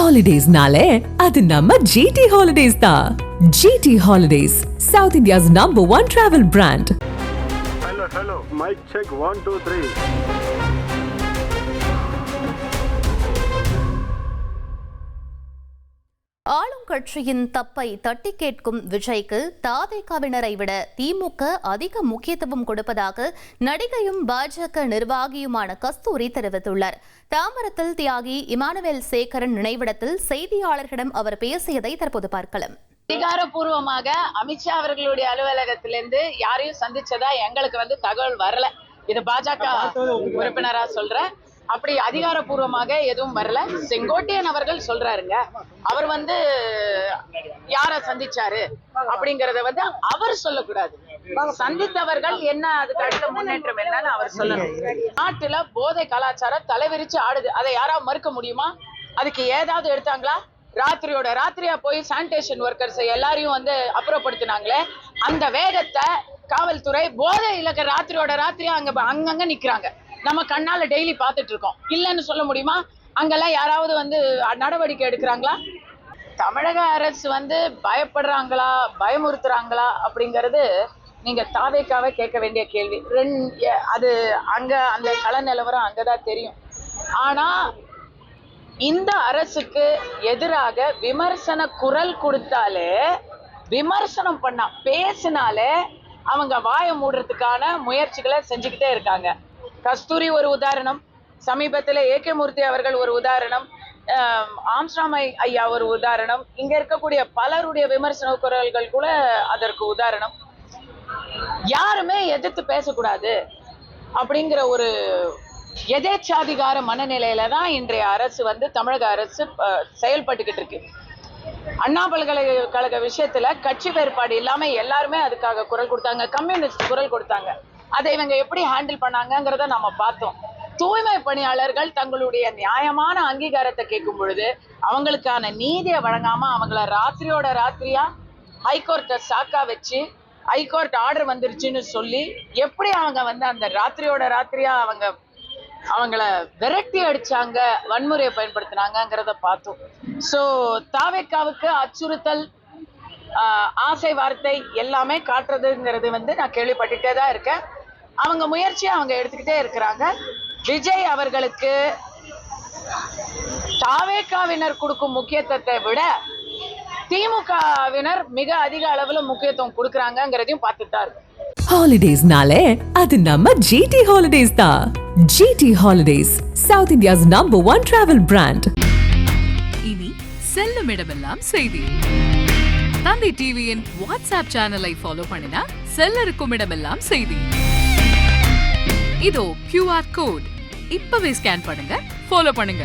Holidays-nale, அது நம்ம GT Holidays தான். GT Holidays, South India's #1 travel brand. Hello. Mic check 1 2 3. ஆளும் கட்சியின் தப்பை தட்டி கேட்கும் விஜய்க்கு தாவேகாவினரை விட திமுக அதிக முக்கியத்துவம் கொடுப்பதாக நடிகையும் பாஜக நிர்வாகியுமான கஸ்தூரி தெரிவித்துள்ளார். தாம்பரத்தில் தியாகி இமானுவேல் சேகரன் நினைவிடத்தில் செய்தியாளர்களிடம் அவர் பேசியதை தற்போது பார்க்கலாம். அதிகாரப்பூர்வமாக அமித்ஷா அவர்களுடைய அலுவலகத்திலிருந்து யாரையும் சந்திச்சதா எங்களுக்கு தகவல் வரல. இது பாஜக உறுப்பினரா சொல்றேன். அப்படி அதிகாரப்பூர்வமாக எதுவும் வரல. செங்கோட்டையன் அவர்கள் சொல்றாருங்க, அவர் யார சந்திச்சாரு அப்படிங்கறத அவர் சொல்லக்கூடாது. சந்தித்தவர்கள் என்ன, அதுக்கு அடுத்த முன்னேற்றம் என்னன்னு அவர் சொல்லணும். நாட்டுல போதை கலாச்சாரம் தலைவிரிச்சு ஆடுது. அதை யாராவது மறுக்க முடியுமா? அதுக்கு ஏதாவது எடுத்தாங்களா? ராத்திரியோட ராத்திரியா போய் சானிடேஷன் ஒர்க்கர்ஸ் எல்லாரையும் அப்புறப்படுத்தினாங்களே, அந்த வேகத்தை காவல்துறை போதை இலக்க ராத்திரியோட ராத்திரியா அங்கங்க நிக்கிறாங்க. நம்ம கண்ணால டெய்லி பார்த்துட்டு இருக்கோம். இல்லைன்னு சொல்ல முடியுமா? அங்கெல்லாம் யாராவது நடவடிக்கை எடுக்கிறாங்களா? தமிழக அரசு பயப்படுறாங்களா, பயமுறுத்துறாங்களா அப்படிங்கிறது நீங்க தாவேக்காவை கேட்க வேண்டிய கேள்வி. அது அங்க அந்த கள நிலவரம் அங்கதான் தெரியும். ஆனா இந்த அரசுக்கு எதிராக விமர்சன குரல் கொடுத்தாலே, விமர்சனம் பண்ணா பேசினாலே அவங்க வாயை மூடுறதுக்கான முயற்சிகளை செஞ்சுக்கிட்டே இருக்காங்க. கஸ்தூரி ஒரு உதாரணம், சமீபத்தில் ஏகே மூர்த்தி அவர்கள் ஒரு உதாரணம், ஆம்ஸ்ட்ராங் ஐயா ஒரு உதாரணம், இங்க இருக்கக்கூடிய பலருடைய விமர்சன குரல்கள் கூட அதற்கு உதாரணம். யாருமே எதிர்த்து பேசக்கூடாது அப்படிங்கிற ஒரு எதேச்சாதிகார மனநிலையில தான் இன்றைய அரசு தமிழக அரசு செயல்பட்டுக்கிட்டு இருக்கு. அண்ணா பல்கலைக்கழக விஷயத்துல கட்சி வேறுபாடு இல்லாம எல்லாருமே அதுக்காக குரல் கொடுத்தாங்க. கம்யூனிஸ்ட் குரல் கொடுத்தாங்க. அதை இவங்க எப்படி ஹேண்டில் பண்ணாங்கிறத நம்ம பார்த்தோம். தூய்மை பணியாளர்கள் தங்களுடைய நியாயமான அங்கீகாரத்தை கேட்கும் பொழுது அவங்களுக்கான நீதியை வழங்காம அவங்கள ராத்திரியோட ராத்திரியா ஹைகோர்ட்டை சாக்கா வச்சு ஹைகோர்ட் ஆர்டர் வந்துருச்சுன்னு சொல்லி எப்படி அவங்க அந்த ராத்திரியோட ராத்திரியா அவங்கள விரட்டி அடிச்சாங்க, வன்முறையை பயன்படுத்தினாங்கிறத பார்த்தோம். ஸோ தாவேக்காவுக்கு அச்சுறுத்தல், ஆசை வார்த்தை எல்லாமே காட்டுறதுங்கிறது நான் கேள்விப்பட்டுட்டே தான் இருக்கேன். அவங்க முயற்சியை அவங்க எடுத்துக்கிட்டே இருக்கிறாங்க. விஜய் அவர்களுக்கு தாவேக்காவினர் கொடுக்கும் முக்கியத்துவத்தை விட திமுகவினர் மிக அதிக அளவுல முக்கியத்துவம் கொடுக்கறாங்கங்கிறதையும் பார்த்துட்டு தான் இருக்கு. Holidays-nale, அது நம்ம GT Holidays தான். GT Holidays, South India's #1 travel brand. இனி செல்லும் இடமெல்லாம் செய்தி. தந்தை டிவியின் வாட்ஸ்அப் சேனலை ஃபாலோ பண்ணினா செல்லருக்கும் இடமெல்லாம் செய்தி. இதோ QR கோட், இப்பவே ஸ்கேன் பண்ணுங்க, ஃபாலோ பண்ணுங்க.